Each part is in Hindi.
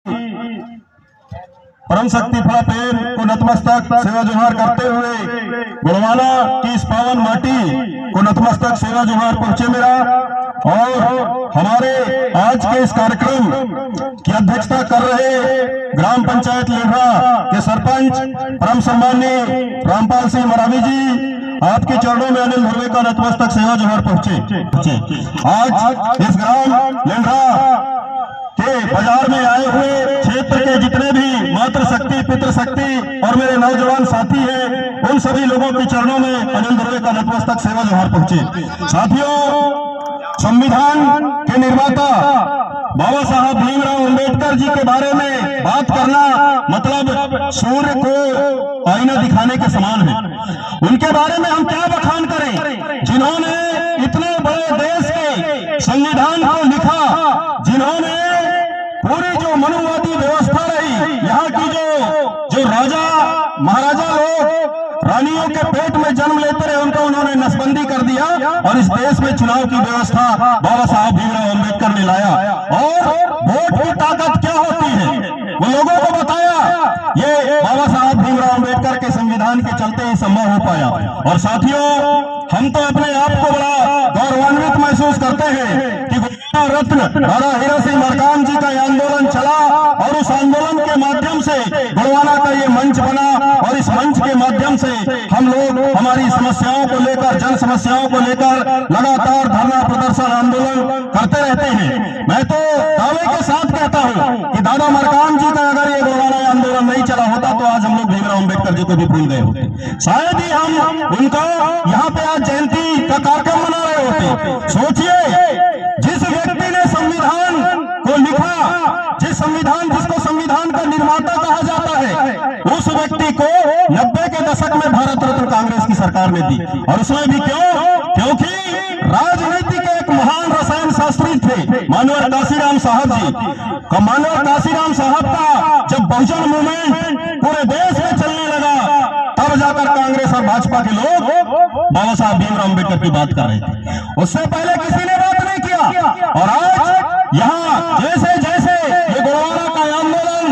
परम शक्ति फला पेड़ को नतमस्तक सेवा जोहार करते हुए गुणवाला की इस पावन माटी को नतमस्तक सेवा जोहार पहुंचे मेरा। और हमारे आज के इस कार्यक्रम की अध्यक्षता कर रहे ग्राम पंचायत लेढ़ा के सरपंच परम सम्माननीय रामपाल सिंह मरावी जी, आपके चरणों में अनिल धुर्वे का नतमस्तक सेवा जोहार पहुंचे। आज इस ग्राम लेढ़ा के बाजार में आए हुए क्षेत्र के जितने भी मातृशक्ति, पितृशक्ति और मेरे नौजवान साथी हैं, उन सभी लोगों के चरणों में अनिल धुर्वे का नतमस्तक सेवा जोहार पहुंचे। साथियों, संविधान के निर्माता बाबा साहब भीमराव अंबेडकर जी के बारे में बात करना मतलब सूर्य को आईना दिखाने के समान है। उनके बारे में हम क्या बखान करें, जिन्होंने इतने बड़े देश के संविधान को लिखा, जिन्होंने पूरी जो मनुवादी व्यवस्था रही, यहाँ की जो राजा महाराजा लोग रानियों के पेट में जन्म लेते रहे, उनको उन्होंने नसबंदी कर दिया और इस देश में चुनाव की व्यवस्था बाबा साहब भीमराव अंबेडकर ने लाया। और वोट की ताकत क्या होती है वो लोगों को बताया। ये बाबा साहब भीमराव अंबेडकर के संविधान के चलते ही संभव हो पाया। और साथियों, हम तो अपने आप को बड़ा गौरवान्वित महसूस करते हैं कि रत्न दादा हीरा सिंह मरकाम जी का आंदोलन चला और उस आंदोलन के माध्यम से गुणवाना का ये मंच बना और इस मंच के माध्यम से हम लोग हमारी समस्याओं को लेकर, जन समस्याओं को लेकर लगातार धरना प्रदर्शन आंदोलन करते रहते हैं। मैं तो दावे के साथ कहता हूं कि दादा मरकाम जी का अगर ये गुणवाना आंदोलन नहीं चला होता तो आज हम लोग भीमराव अंबेडकर जी को भी भूल गए होते। शायद ही हम उनका यहाँ पे आज जयंती का कार्यक्रम मना रहे होते। सोचिए, जिस व्यक्ति ने संविधान को लिखा, जिसको संविधान का निर्माता कहा जाता है, उस व्यक्ति को 90 के दशक में भारत रत्न कांग्रेस की सरकार ने दी। और उसमें भी क्यों? क्योंकि राजनीति के एक महान रसायन शास्त्री थे मानवर काशीराम साहब जी। मानवर काशीराम साहब का जब बहुजन मूवमेंट पूरे देश में चलने लगा, तब जाकर कांग्रेस और भाजपा के लोग बाबा साहब भीमराव अंबेडकर की बात कर रहे थे। उससे पहले किसी ने बात नहीं किया। और आज यहाँ जैसे जैसे ये गुणवाना का आंदोलन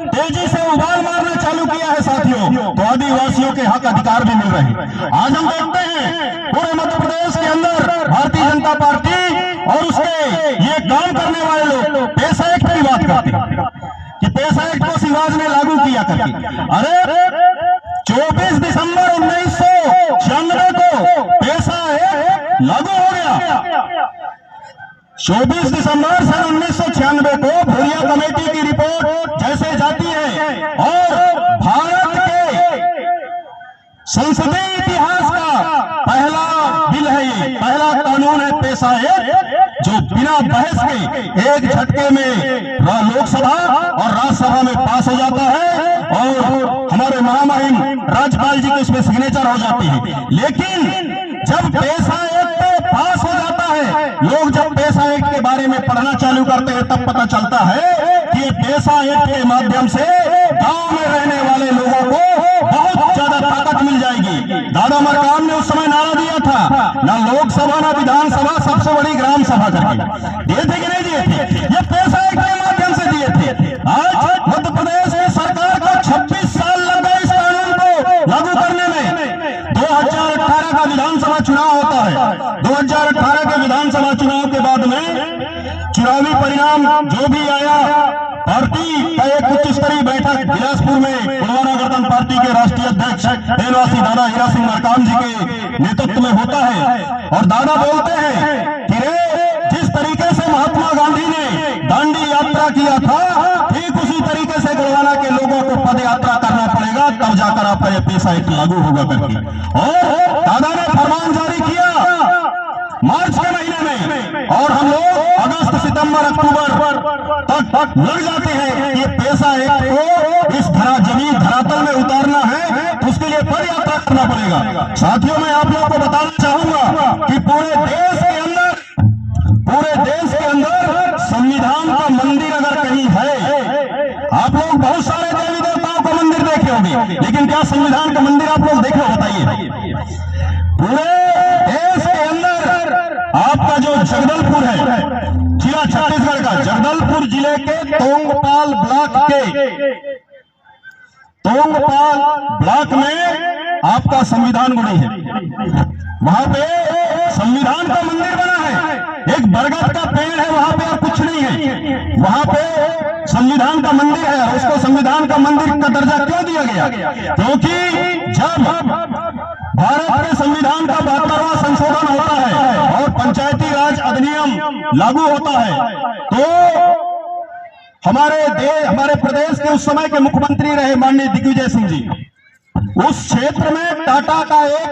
तेजी से उबाल मारना चालू किया है साथियों, तो आदिवासियों के हक अधिकार भी मिल रहे हैं। आज हम देखते हैं पूरे मध्य प्रदेश के अंदर भारतीय जनता पार्टी और उसके ये काम करने वाले लोग पेशा एक्ट की बात करते हैं कि पेशा एक्ट को शिवाज ने लागू किया करके। अरे 24 दिसंबर 1996 को पेशा एक्ट लागू हो गया। 24 दिसंबर सन 1996 को भूरिया कमेटी की रिपोर्ट जैसे जाती है और भारत के संसदीय इतिहास का पहला बिल है, ये पहला कानून है पेशा एक्ट, जो बिना बहस के एक झटके में लोकसभा और राज्यसभा में पास हो जाता है और हमारे महामहिम राज्यपाल जी के इसमें सिग्नेचर हो जाती है। लेकिन जब पेशा एक्ट पास हो जाता है, लोग जब पेशा एक्ट के बारे में पढ़ना चालू करते हैं, तब पता चलता है कि ये पेशा एक्ट के माध्यम से गांव में रहने वाले लोगों को बहुत ज्यादा ताकत मिल जाएगी। दादा मरकाम ने उस समय नारा दिया था, ना लोकसभा ना विधानसभा, सबसे बड़ी ग्राम सभा करके। दिए थे कि नहीं दिए थे? ये पेशा एक्ट के माध्यम से दिए थे। आज मध्य प्रदेश में सरकार को 26 साल लग गए इस कानून को लागू करने में। 2018 का विधानसभा चुनाव होता है। 2018 के विधानसभा चुनाव के बाद में चुनावी परिणाम जो भी आया, पार्टी का एक उच्च स्तरीय बैठक बिलासपुर में गुणवाना गणतंत्र पार्टी के राष्ट्रीय अध्यक्ष देवरासी दादा हीरा सिंह मरकाम जी के नेतृत्व में होता है। और दादा बोलते हैं कि जिस तरीके से महात्मा गांधी ने दांडी यात्रा किया था, ठीक उसी तरीके से गुणवाना के लोगों को पद यात्रा करना पड़ेगा, तब जाकर आपका यह पेशा एक्ट लागू होगा करके। और दादा ने फरमान जारी किया मार्च के महीने में, और हम लोग अगस्त, सितंबर, अक्टूबर तक लग जाते हैं। ये पेशा एक्ट को इस जमीन धरातल में उतारना है, तो उसके लिए पद यात्रा करना पड़ेगा। साथियों, मैं आप लोगों को बताना चाहूंगा कि पूरे देश के अंदर संविधान का मंदिर अगर कहीं है, आप लोग बहुत सारे देवी देवताओं का मंदिर देखे होंगे, लेकिन क्या संविधान का मंदिर आप लोग देखे? बताइए। पूरे देश के अंदर आपका जो जगदलपुर है, जिला छत्तीसगढ़ का जगदलपुर जिले के तोंगपाल ब्लॉक ब्लॉक के तोंगपाल ब्लॉक में आपका संविधान गुड़ी है। वहां पे संविधान का मंदिर बना है, एक बरगद का पेड़ है वहां पे और कुछ नहीं है। वहां पे संविधान का मंदिर है, उसको संविधान का मंदिर का दर्जा क्यों दिया गया? क्योंकि जब भारत के संविधान का 72वां संशोधन होता है और पंचायती राज अधिनियम लागू होता है, तो हमारे प्रदेश के उस समय के मुख्यमंत्री रहे माननीय दिग्विजय सिंह जी, उस क्षेत्र में टाटा का एक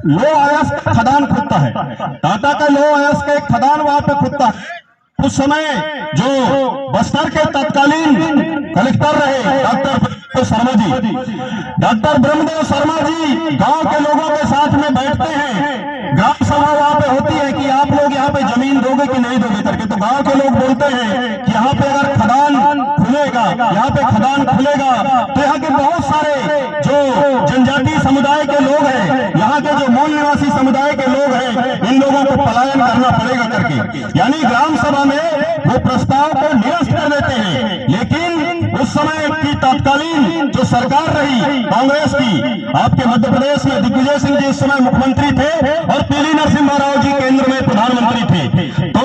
लो अयस्क खदान खुदता है। टाटा का लो अयस्क एक खदान वहां पे खुदता है। उस समय जो बस्तर के तत्कालीन कलेक्टर रहे डॉक्टर शर्मा जी, डॉक्टर ब्रह्मदेव शर्मा जी गांव के लोगों के साथ में बैठते हैं। ग्राम सभा वहां पे होती है कि आप लोग यहाँ पे जमीन दोगे कि नहीं दोगे करके। तो गांव के लोग बोलते हैं कि यहाँ पे अगर खदान खुलेगा, यहाँ पे खदान खुलेगा तो यहाँ के बहुत सारे जो जनजातीय समुदाय के लोग हैं, यहाँ के जो मूल निवासी समुदाय के लोग हैं, इन लोगों को पलायन करना पड़ेगा करके। यानी ग्राम सभा में वो प्रस्ताव को निरस्त कर देते हैं। लेकिन उस समय की तत्कालीन जो सरकार रही कांग्रेस की, आपके मध्य प्रदेश में दिग्विजय सिंह जी उस समय मुख्यमंत्री थे और पीवी नरसिम्हा राव जी केंद्र में प्रधानमंत्री थे। तो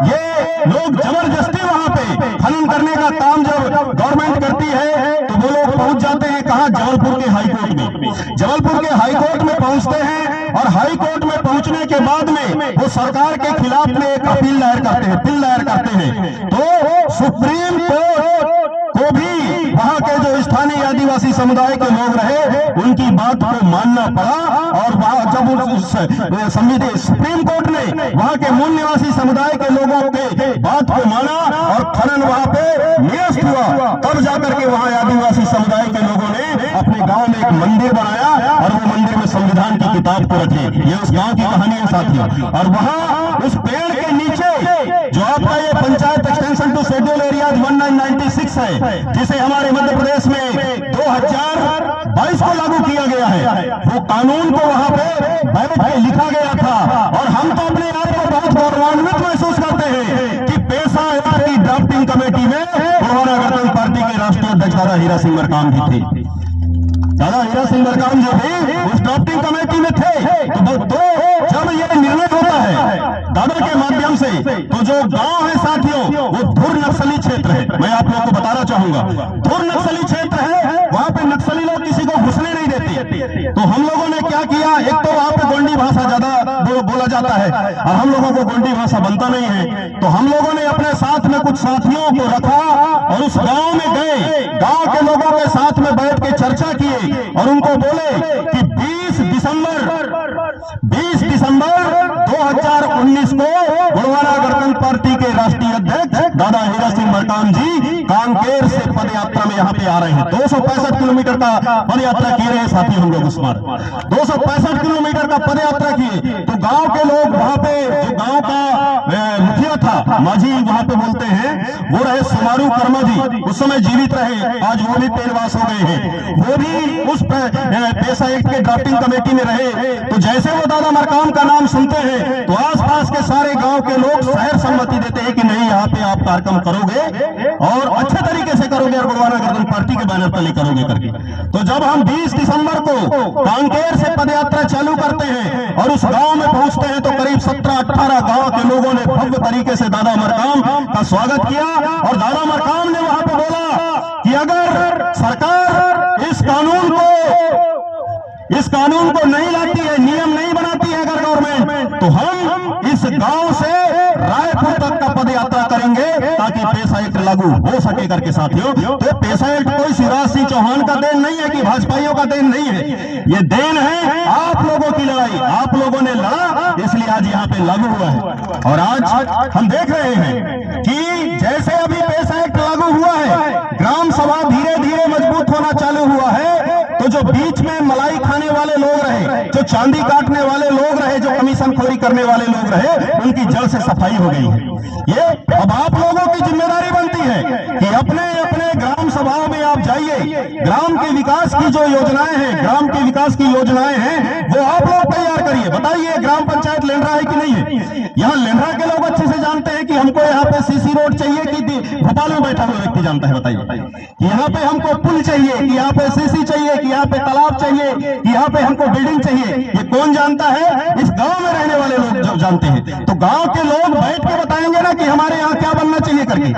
ये लोग जबरदस्ती वहां पे खनन करने का काम जब गवर्नमेंट करती है तो वो लोग पहुंच जाते हैं कहां? जबलपुर के हाईकोर्ट में। जबलपुर के हाईकोर्ट में पहुंचते हैं और हाईकोर्ट में पहुंचने के बाद में वो सरकार के खिलाफ में एक अपील दायर करते हैं। तो सुप्रीम कोर्ट को भी वहां के जो स्थानीय आदिवासी समुदाय के लोग रहे उनकी बात को मानना पड़ा। और वहां जब सुप्रीम कोर्ट ने वहां के मूल निवासी समुदाय के लोगों के बात को माना और खनन वहां पे निरस्त हुआ, तब जाकर के वहां आदिवासी समुदाय के लोगों ने अपने गांव में एक मंदिर बनाया और वो मंदिर में संविधान की किताब को रखे। ये उस गांव की कहानी है साथियों। और वहां उस पेड़ के नीचे जो आपका ये panchayat extension to schedule areas 1996 है, जिसे हमारे मध्य प्रदेश में 2022 को लागू किया गया है, वो कानून को वहां पे बैठ के लिखा गया था। और हम तो अपने आप को बहुत गौरवान्वित महसूस करते हैं कि पेशा एक्ट की ड्राफ्टिंग कमेटी में गोरवाना गणतंत्र पार्टी के राष्ट्रीय अध्यक्ष दादा हीरा सिंह मरकाम जी थे। दादा हीरा सिंह मरकाम जी भी उस ड्राफ्टिंग कमेटी में थे। तो जब ये निर्णय होता है दादा के माध्यम से, तो जो गांव है साथियों वो धुर नक्सली क्षेत्र है। मैं आप लोगों को बताना चाहूंगा, धुर नक्सली क्षेत्र है, वहां पे नक्सली लोग किसी को घुसने नहीं देते। तो हम लोगों ने क्या किया, एक तो वहां पे गोंडी भाषा ज्यादा बोला जाता है और हम लोगों को गोंडी भाषा बनता नहीं है। तो हम लोगों ने अपने साथ में कुछ साथियों को रखा और उस गांव में गए, गांव के लोगों के साथ में बैठ के चर्चा किए और उनको बोले कि 20 दिसंबर 2019 को गोरवाना गणतंत्र पार्टी के राष्ट्रीय अध्यक्ष दादा हीरा सिंह मरकाम जी कांकेर से पदयात्रा में यहाँ पे आ रहे हैं। 265 किलोमीटर का पदयात्रा किए रहे साथी हम लोग। उस बार 265 किलोमीटर का पदयात्रा किए। तो गांव के लोग वहां पे, जो गांव का मुखिया था, माझी वहां पे बोलते हैं, वो रहे सुमारू कर्मा जी, उस समय जीवित रहे, आज वो भी पेरवास हो गए हैं। वो भी उस पेशा एक्ट के ड्राफ्टिंग कमेटी में रहे। तो जैसे वो दादा मरकाम का नाम सुनते हैं तो आसपास के सारे गांव के लोग शहर सम्मति देते हैं कि नहीं, यहाँ पे आप कार्यक्रम करोगे और अच्छे तरीके से करोगे और गोरवाना गणतंत्र पार्टी के बैनर तले करोगे करके। तो जब हम 20 दिसंबर को कांकेर से पदयात्रा चालू करते हैं और उस गांव में पहुंचते हैं तो करीब 17-18 गांव के लोगों ने भव्य तरीके से दादा मरकाम का स्वागत किया। और दादा मरकाम ने वहां पे बोला कि अगर सरकार इस कानून को नहीं लाती है, नियम नहीं बनाती है अगर गवर्नमेंट, तो हम इस गांव से रायपुर तक का पदयात्रा करेंगे ताकि पेशा एक्ट लागू हो सके करके साथियों। तो पेशा एक्ट कोई शिवराज सिंह चौहान का देन नहीं है कि भाजपाइयों का देन नहीं है, ये देन है आप लोगों की लड़ाई। आप लोगों ने लड़ा, इसलिए आज यहाँ पे लागू हुआ है। और आज हम देख रहे हैं कि जैसे अभी पेशा एक्ट लागू हुआ है, ग्राम सभा धीरे धीरे मजबूत होना चालू हुआ है, तो जो बीच में मलाई खाने वाले लोग रहे, जो चांदी काटने वाले लोग रहे, जो कमीशन खोरी करने वाले लोग रहे, उनकी जड़ से सफाई हो गई है। ये अब आप लोगों की जिम्मेदारी बनती है कि अपने अपने ग्राम सभाओं में आप जाइए, ग्राम के विकास की जो योजनाएं हैं, ग्राम के विकास की योजनाएं हैं, वो आप लोग तैयार करिए। बताइए ग्राम पंचायत लेंडरा है कि नहीं है? यहाँ लेंडरा के लोग अच्छे से जानते हैं कि हमको यहाँ पे सीसी रोड चाहिए कि भोपाल में बैठा हुआ व्यक्ति जानता है? बताइए कि यहाँ पे हमको पुल चाहिए, कि यहाँ पे सीसी चाहिए, कि यहाँ पे तालाब चाहिए, कि यहाँ पे हमको बिल्डिंग चाहिए, ये कौन जानता है? इस गांव में रहने वाले लोग जो जानते हैं। तो गांव के लोग बैठ के बताएंगे ना कि हमारे यहाँ क्या बनना चाहिए करके।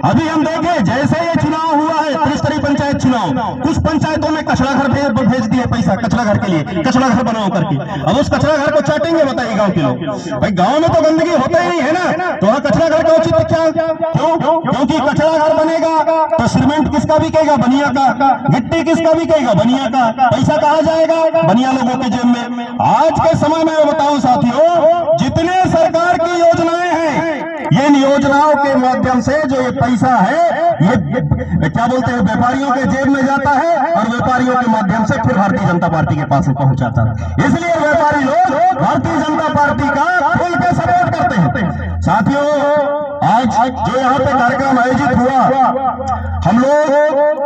अभी हम देखें, जैसे ये चुनाव हुआ है, त्रिस्तरीय पंचायत चुनाव, कुछ पंचायतों में कचरा घर भेज दिए पैसा, कचरा घर के लिए, कचरा घर बनाओ करके। अब उस कचरा घर को चाटेंगे, बताइए गांव के लोग। भाई गांव में तो गंदगी होता ही नहीं है ना, तो वहां कचरा घर का औचित्य क्या? क्यों? क्योंकि कचरा घर बनेगा तो सीमेंट किसका बिकेगा? बनिया का। गिट्टी किसका बिकेगा? बनिया का। पैसा कहाँ जाएगा? बनिया लोगों के जेब में। आज के समय में बताऊं साथियों, जितने सरकार की योजनाएं हैं, इन योजनाओं के माध्यम से जो ये पैसा है, ये क्या बोलते हैं, व्यापारियों के जेब में जाता है और व्यापारियों के माध्यम से फिर भारतीय जनता पार्टी के पास पहुंचाता है। इसलिए व्यापारी लोग भारतीय जनता पार्टी का खुल के सपोर्ट करते हैं। साथियों, आज जो यहाँ पे कार्यक्रम आयोजित हुआ, हम लोग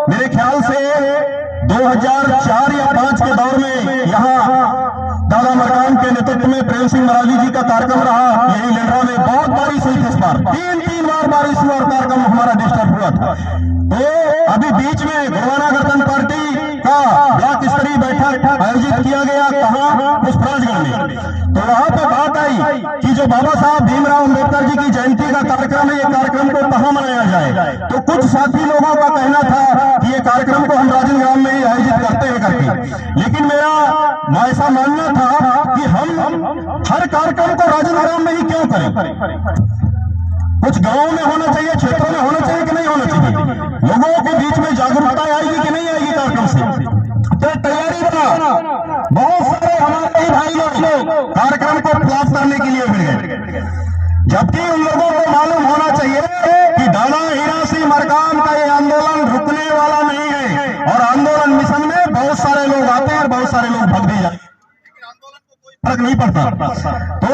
मेरे ख्याल से 2004 या 5 के दौर में यहाँ दादा मरकाम के नेतृत्व में प्रेम सिंह मराली जी का कार्यक्रम रहा। यही लेंडरा में बहुत बारिश हुई थी। इस बार 3 बार बारिश हुआ और कार्यक्रम हमारा डिस्टर्ब हुआ था। तो अभी बीच में गोवाना गणतंत्र पार्टी का ब्लॉक स्तरीय बैठक आयोजित किया गया, कहाँ? पुष्पराजगढ़ में। तो वहां पे बात आई कि जो बाबा साहब भीमराव अम्बेडकर जी की जयंती का कार्यक्रम है, ये कार्यक्रम को कहाँ मनाया जाए? तो कुछ साथी लोगों का कहना था कि ये कार्यक्रम को हम राजनग्राम में ही आयोजित करते हैं करके। लेकिन मेरा ऐसा मानना था कि हम हर कार्यक्रम को राजनग्राम में ही क्यों करें? कुछ गांवों में होना चाहिए, क्षेत्रों में होना चाहिए कि नहीं होना चाहिए? लोगों के बीच में जागरूकता आएगी कि नहीं आएगी कार्यक्रम से? तो तैयारी बना। बहुत सारे हमारे ही भाई लोग कार्यक्रम को फ्लॉप करने के लिए मिल गए, जबकि उन लोगों को मालूम होना चाहिए कि दादा हीरा सिंह मरकाम का ये आंदोलन रुकने वाला नहीं है। और आंदोलन मिशन में बहुत सारे लोग आते हैं और बहुत सारे लोग भग भी जाते हैं, फर्क नहीं पड़ता। तो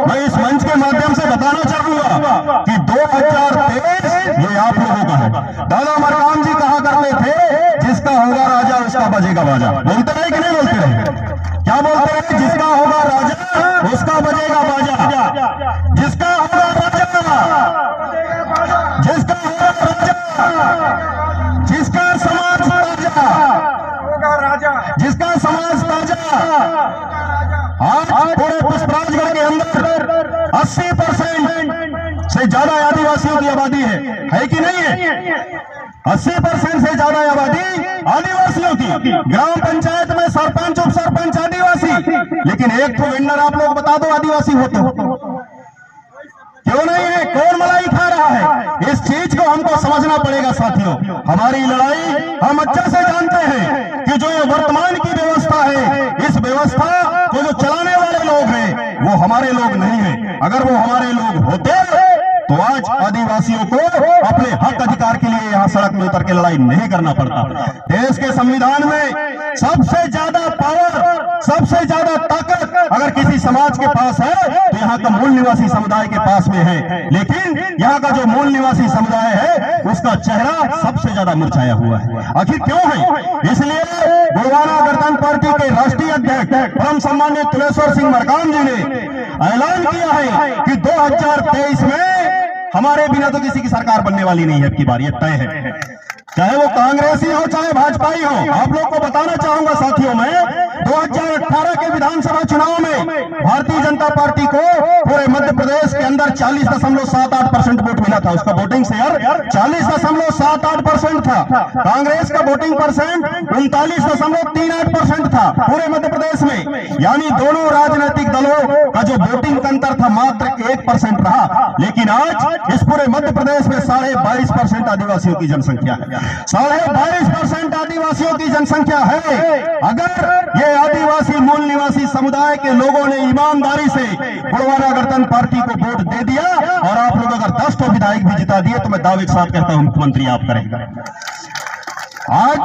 मैं इस मंच के माध्यम से बताना चाहूंगा कि 2023 ये आप लोगों का है। दादा मरकाम जी कहा करते थे, जिसका होगा राजा उसका बजेगा बाजा। बोलते रहे कि नहीं बोलते रहे? क्या बोलते रहे? जिसका होगा राजा उसका बजेगा बाजा। जिसका होगा राजा, जिसका होगा राजा, जिसका समाज ताजा, जिसका समाज ताजा। आज पूरे पुष्पराजगढ़ के अंदर 80% से ज्यादा आदिवासियों की आबादी है कि नहीं है? 80% से ज्यादा आबादी आदिवासियों की। ग्राम पंचायत में सरपंच, उप सरपंच आदिवासी। लेकिन एक तो वेंडर आप लोग बता दो आदिवासी हो तो क्यों नहीं है? कौन मलाई खा रहा है? इस चीज को हमको समझना पड़ेगा साथियों। हमारी लड़ाई हम अच्छे से जानते हैं कि जो ये वर्तमान की व्यवस्था है, इस व्यवस्था को जो चलाने वाले लोग हैं वो हमारे लोग नहीं हैं। अगर वो हमारे लोग होते तो आज आदिवासियों को अपने हक अधिकार के लिए यहाँ सड़क में उतर के लड़ाई नहीं करना पड़ता। देश के संविधान में सबसे ज्यादा पावर, सबसे ज्यादा ताकत अगर किसी समाज के पास है तो यहाँ का मूल निवासी समुदाय के पास में है। लेकिन यहाँ का जो मूल निवासी समुदाय है उसका चेहरा सबसे ज्यादा मुरझाया हुआ है। आखिर क्यों है? इसलिए गोवाना गणतंत्र पार्टी के राष्ट्रीय अध्यक्ष परम सम्मानित तुलेश्वर सिंह मरकाम जी ने ऐलान किया है कि 2023 में हमारे बिना तो किसी की सरकार बनने वाली नहीं है। अब की बार ये तय है, चाहे वो कांग्रेसी हो चाहे भाजपाई हो। आप लोग को बताना चाहूंगा साथियों, मैं 2018 के विधानसभा चुनाव में भारतीय जनता पार्टी को पूरे मध्य प्रदेश के अंदर 40.78% वोट मिला था। उसका वोटिंग शेयर 40.78% था। कांग्रेस का वोटिंग परसेंट 39.38% था पूरे मध्य प्रदेश में। यानी दोनों राजनीतिक दलों का जो वोटिंग अंतर था मात्र 1% रहा। लेकिन आज इस पूरे मध्य प्रदेश में 22.5% आदिवासियों की जनसंख्या है। 22.5% आदिवासियों की जनसंख्या है। अगर ये आदिवासी मूल निवासी समुदाय के लोगों ने ईमानदारी से गोवाना गणतंत्र पार्टी को वोट दे दिया और आप लोग अगर 10 विधायक भी जिता दिए तो मैं दावे के साथ कहता हूं मुख्यमंत्री आप करेंगे। आज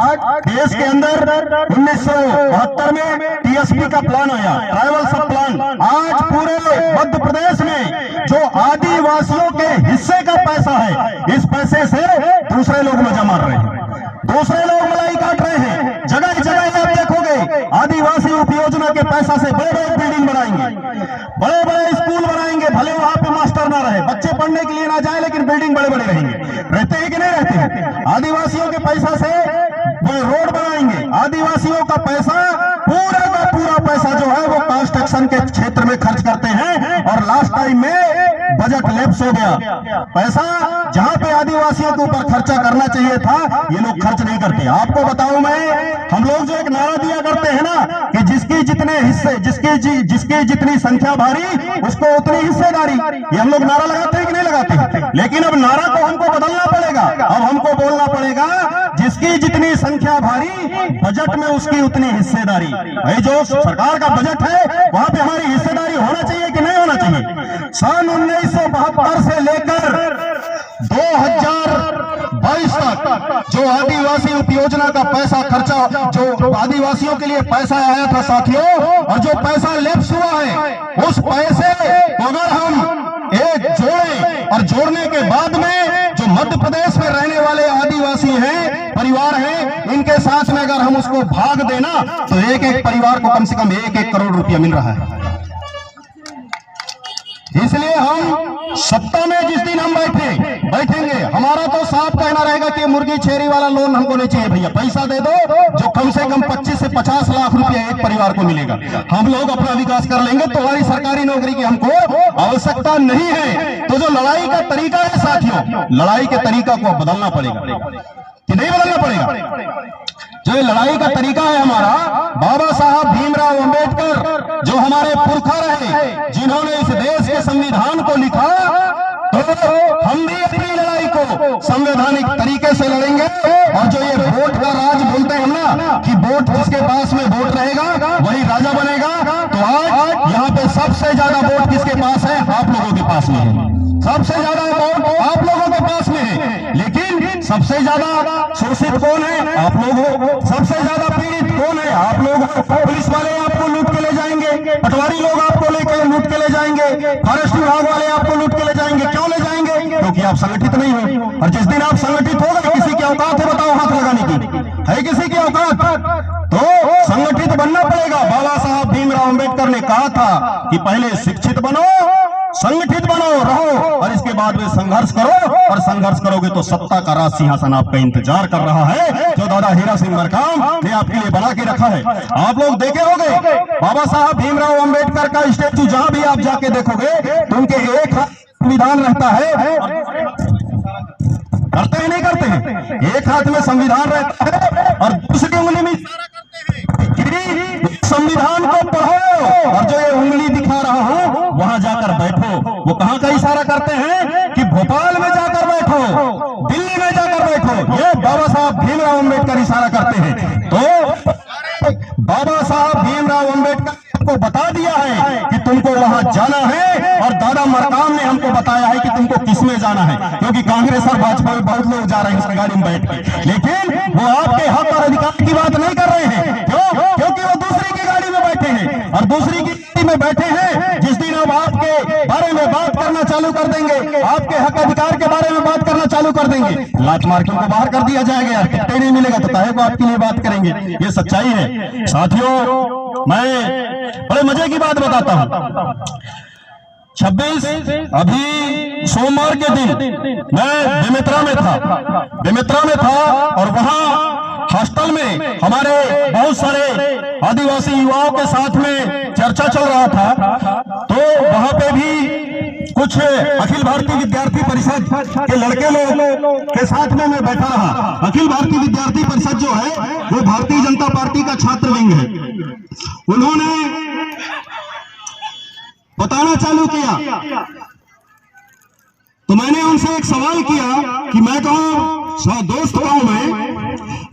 देश के अंदर 1972 में टीएसपी का प्लान आया, ट्राइबल सब प्लान। आज पूरे मध्य प्रदेश में जो आदिवासियों के हिस्से का पैसा है, इस पैसे से दूसरे लोग मजा मार रहे हैं, दूसरे लोग मलाई काट रहे हैं। जगह जगह आप देखोगे आदिवासी उपयोजना के पैसा से बड़े बड़े बिल्डिंग बनाएंगे, बड़े बड़े स्कूल बनाएंगे, भले वहां पे मास्टर ना रहे, बच्चे पढ़ने के लिए ना जाए, लेकिन बिल्डिंग बड़े बड़े रहेंगे। रहते हैं कि नहीं रहते हैं? आदिवासियों के पैसा से वो रोड बनाएंगे, आदिवासियों का पैसा पूरा का पूरा पैसा जो है वो कंस्ट्रक्शन के क्षेत्र में खर्च करते हैं। और लास्ट टाइम में बजट लैप्स हो गया, पैसा जहां पे आदिवासियों के ऊपर खर्चा करना चाहिए था ये लोग खर्च नहीं करते। आपको बताऊं मैं, हम लोग जो एक नारा दिया करते हैं ना कि जिसकी जितने हिस्से, जिसकी जितनी संख्या भारी उसको उतनी हिस्सेदारी, ये हम लोग नारा लगाते हैं कि नहीं लगाते? लेकिन अब नारा को हमको बदलना पड़ेगा, अब हमको बोलना पड़ेगा जिसकी जितनी संख्या भारी बजट में उसकी उतनी हिस्सेदारी। भाई जो सरकार का बजट है वहां पे हमारी हिस्सेदारी होना चाहिए कि नहीं होना चाहिए? सन 1972 से लेकर 2022 तक जो आदिवासी उपयोजना का पैसा खर्चा, जो आदिवासियों के लिए पैसा आया था साथियों, और जो पैसा लैप्स हुआ है, उस पैसे को अगर हम एक जोड़े और जोड़ने के बाद में जो मध्य प्रदेश में रहने वाले आदिवासी हैं, परिवार हैं, इनके साथ में अगर हम उसको भाग देना तो एक एक परिवार को कम से कम 1-1 करोड़ रुपया मिल रहा है। इसलिए हम सत्ता में जिस दिन हम बैठेंगे, हमारा तो साफ कहना रहेगा कि मुर्गी छेरी वाला लोन हमको नहीं चाहिए भैया, पैसा दे दो जो कम से कम 25 से 50 लाख रुपया एक परिवार को मिलेगा, हम लोग अपना विकास कर लेंगे, तुम्हारी सरकारी नौकरी की हमको आवश्यकता नहीं है। तो जो लड़ाई का तरीका है साथियों, लड़ाई के तरीका को बदलना पड़ेगा कि नहीं बदलना पड़ेगा? जो ये लड़ाई का तरीका है हमारा, बाबा साहब भीमराव अंबेडकर जो हमारे पुरखा रहे, जिन्होंने इस देश के संविधान को लिखा, तो हम भी अपनी लड़ाई को संवैधानिक तरीके से लड़ेंगे। और जो ये वोट का राज बोलते हैं ना कि वोट जिसके पास में वोट रहेगा वही राजा बनेगा, तो आज यहाँ पे सबसे ज्यादा वोट किसके पास है? आप लोगों के पास में है, सबसे ज्यादा वोट आप लोगों के पास में है। लेकिन सबसे ज्यादा शोषित कौन है? आप लोग हो। सबसे ज्यादा पीड़ित कौन है? आप लोग हो। पुलिस वाले आपको लूट के ले जाएंगे, पटवारी लोग आपको लेकर लूट के ले जाएंगे, फॉरेस्ट विभाग वाले आपको लूट के ले जाएंगे। क्यों ले जाएंगे? क्योंकि आप संगठित नहीं हो। और जिस दिन आप संगठित हो गए, किसी की औकात है बताओ हाथ लगाने की? है किसी की औकात? तो संगठित बनना पड़ेगा। बाबा साहब भीमराव अंबेडकर ने कहा था कि पहले शिक्षित बनो, संगठित बनो, रहो, और इसके बाद में संघर्ष करो। और संघर्ष करोगे तो सत्ता का राज सिंहासन आपका इंतजार कर रहा है, जो दादा हीरा सिंह मरकाम ने आपके लिए बना के रखा है। आप लोग देखे होंगे बाबा साहब भीमराव अंबेडकर का स्टैचू जहां भी आप जाके देखोगे तो उनके एक हाथ संविधान रहता है, करते हैं नहीं करते हैं? एक हाथ में संविधान रहता है और दूसरी उंगली में संविधान को पढ़ो, और जो ये उंगली दिखा रहा हूं वहां जाकर बैठो। वो कहां का इशारा करते हैं कि भोपाल में जाकर बैठो, दिल्ली में जाकर बैठो। ये बाबा साहब भीमराव अंबेडकर इशारा करते हैं। तो बाबा साहब भीमराव अंबेडकर को बता दिया है कि तुमको वहां जाना है, और दादा मरकाम ने हमको बताया है कि तुमको किसमें जाना है, क्योंकि कांग्रेस और भाजपा में बहुत लोग जा रहे हैं इस गाड़ी में बैठ के, लेकिन वो आपके हक और अधिकार की बात नहीं कर रहे हैं। क्यों? क्योंकि वो दूसरी की गाड़ी में बैठे हैं, और दूसरी की गाड़ी में बैठे हैं। जिस दिन अब आपके बारे में बात करना चालू कर देंगे, आपके हक अधिकार के बारे में बात करना चालू कर देंगे, लात मार के उनको बाहर कर दिया जाएगा। यार कितने नहीं मिलेगा तो काहे को आपके लिए बात करेंगे? ये सच्चाई है साथियों। मैं बड़े मजे की बात बताता हूं। 26 अभी सोमवार के दिन मैं बेमेतरा में था और वहां हॉस्टल में हमारे बहुत सारे आदिवासी युवाओं के साथ में चर्चा चल रहा था। तो वहां पे भी कुछ अखिल भारतीय विद्यार्थी परिषद के लड़के लोग के साथ में मैं बैठा रहा। अखिल भारतीय विद्यार्थी परिषद जो है वो भारतीय जनता पार्टी का छात्र विंग है। उन्होंने बताना चालू किया तो मैंने उनसे एक सवाल किया कि मैं कहूं दोस्त कहूं मैं,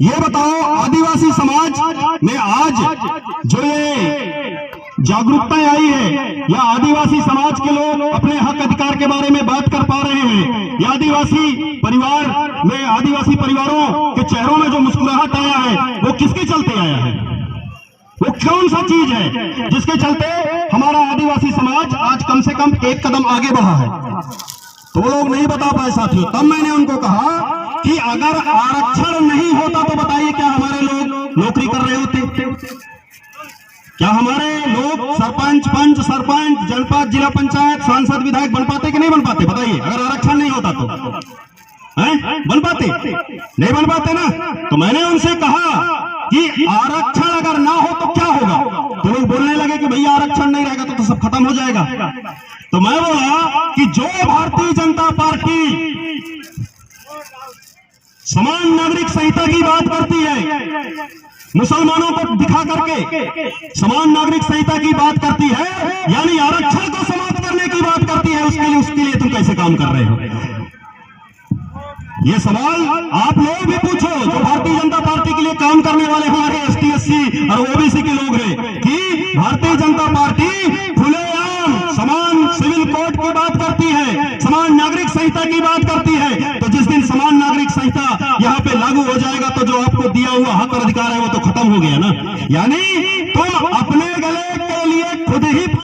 ये बताओ आदिवासी समाज में आज जो ये जागरूकता आई है या आदिवासी समाज के लोग अपने हक अधिकार के बारे में बात कर पा रहे हैं, या आदिवासी परिवारों के चेहरों में जो मुस्कुराहट आया है वो किसके चलते आया है? वो कौन सा चीज है जिसके चलते हमारा आदिवासी समाज आज कम से कम एक कदम आगे बढ़ा है? तो वो लोग नहीं बता पाए साथियों। तब मैंने उनको कहा कि अगर आरक्षण नहीं होता तो बताइए क्या हमारे लोग नौकरी कर रहे होते? क्या हमारे लोग सरपंच, पंच, सरपंच, जनपद, जिला पंचायत, सांसद, विधायक बन पाते कि नहीं बन पाते? बताइए, अगर आरक्षण नहीं होता तो बन पाते? नहीं बन पाते ना। तो मैंने उनसे कहा कि आरक्षण अगर ना हो तो क्या होगा? तो लोग बोलने लगे कि भैया आरक्षण नहीं रहेगा तो सब खत्म हो जाएगा। तो मैं बोला कि जो भारतीय जनता पार्टी समान नागरिक संहिता की बात करती है, मुसलमानों को दिखा करके समान नागरिक संहिता की बात करती है, यानी आरक्षण को समाप्त करने की बात करती है, उसके लिए तुम कैसे काम कर रहे हो? ये सवाल आप लोग भी पूछो जो भारतीय जनता पार्टी के लिए काम करने वाले हमारे एसटी, एससी और ओबीसी के लोग हैं कि भारतीय जनता पार्टी खुलेआम समान सिविल कोड की बात करती है, समान नागरिक संहिता की बात करती है। तो जिस दिन समान नागरिक संहिता यहाँ पे लागू हो जाएगा तो जो आपको दिया हुआ हक और अधिकार है वो तो खत्म हो गया ना। यानी तुम अपने गले